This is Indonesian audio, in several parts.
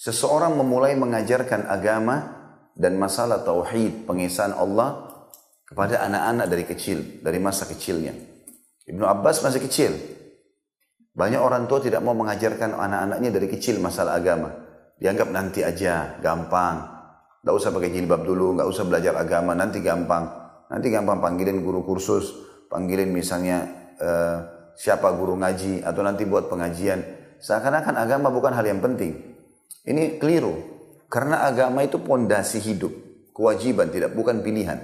seseorang memulai mengajarkan agama dan masalah tauhid, pengesahan Allah kepada anak-anak dari kecil, dari masa kecilnya. Ibnu Abbas masih kecil. Banyak orang tua tidak mau mengajarkan anak-anaknya dari kecil masalah agama. Dianggap nanti aja, gampang. Nggak usah pakai jilbab dulu, nggak usah belajar agama, nanti gampang. Nanti gampang panggilin guru kursus, panggilin misalnya siapa guru ngaji, atau nanti buat pengajian. Seakan-akan agama bukan hal yang penting. Ini keliru. Karena agama itu pondasi hidup, kewajiban, bukan pilihan.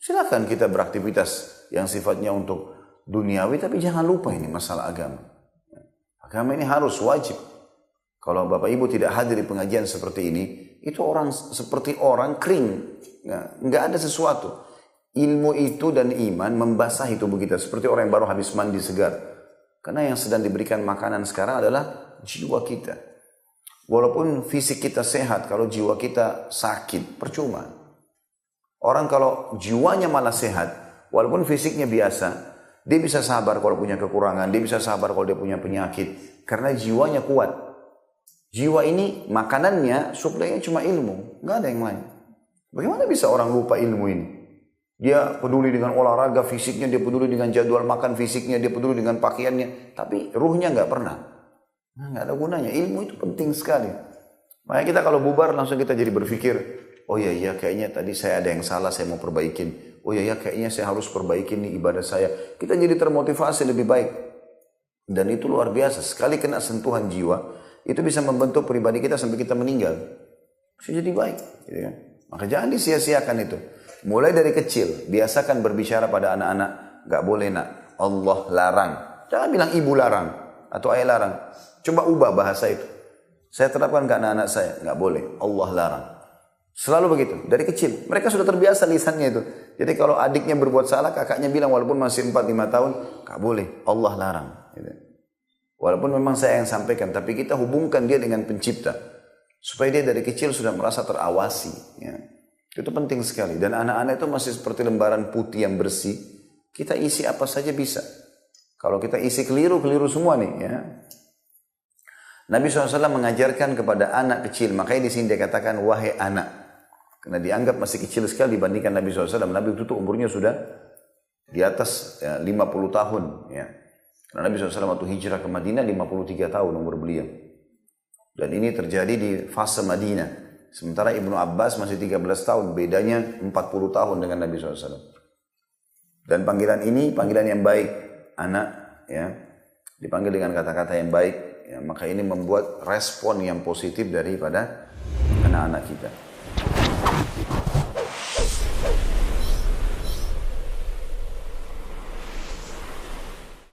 Silakan kita beraktivitas yang sifatnya untuk duniawi, tapi jangan lupa ini masalah agama. Agama ini harus wajib. Kalau Bapak Ibu tidak hadir di pengajian seperti ini, itu orang seperti orang kering, nggak ada sesuatu. Ilmu itu dan iman membasahi tubuh kita seperti orang yang baru habis mandi segar. Karena yang sedang diberikan makanan sekarang adalah jiwa kita. Walaupun fisik kita sehat, kalau jiwa kita sakit, percuma. Orang kalau jiwanya malah sehat, walaupun fisiknya biasa, dia bisa sabar kalau punya kekurangan, dia bisa sabar kalau dia punya penyakit. Karena jiwanya kuat. Jiwa ini makanannya, suplainya cuma ilmu, nggak ada yang lain. Bagaimana bisa orang lupa ilmu ini? Dia peduli dengan olahraga fisiknya, dia peduli dengan jadwal makan fisiknya, dia peduli dengan pakaiannya, tapi ruhnya nggak pernah. Nggak ada gunanya. Ilmu itu penting sekali. Makanya kita kalau bubar langsung kita jadi berpikir, oh iya kayaknya tadi saya ada yang salah, saya mau perbaikin. Oh iya kayaknya saya harus perbaikin nih ibadah saya. Kita jadi termotivasi lebih baik. Dan itu luar biasa. Sekali kena sentuhan jiwa, itu bisa membentuk pribadi kita sampai kita meninggal. Bisa jadi baik. Gitu kan? Maka jangan disia-siakan itu. Mulai dari kecil, biasakan berbicara pada anak-anak. Gak boleh nak, Allah larang. Jangan bilang ibu larang atau ayah larang. Coba ubah bahasa itu. Saya terapkan ke anak-anak saya. Nggak boleh. Allah larang. Selalu begitu. Dari kecil. Mereka sudah terbiasa lisannya itu. Jadi kalau adiknya berbuat salah, kakaknya bilang walaupun masih 4-5 tahun, nggak boleh. Allah larang. Gitu. Walaupun memang saya yang sampaikan. Tapi kita hubungkan dia dengan pencipta. Supaya dia dari kecil sudah merasa terawasi. Ya. Itu penting sekali. Dan anak-anak itu masih seperti lembaran putih yang bersih. Kita isi apa saja bisa. Kalau kita isi keliru semua nih. Ya. Nabi SAW mengajarkan kepada anak kecil. Makanya di sini dia katakan, wahai anak. Karena dianggap masih kecil sekali dibandingkan Nabi SAW. Nabi itu umurnya sudah di atas 50 tahun. Ya. Karena Nabi SAW waktu hijrah ke Madinah 53 tahun umur beliau. Dan ini terjadi di fase Madinah. Sementara Ibnu Abbas masih 13 tahun. Bedanya 40 tahun dengan Nabi SAW. Dan panggilan ini panggilan yang baik. Anak ya dipanggil dengan kata-kata yang baik. Ya, maka ini membuat respon yang positif daripada anak-anak kita.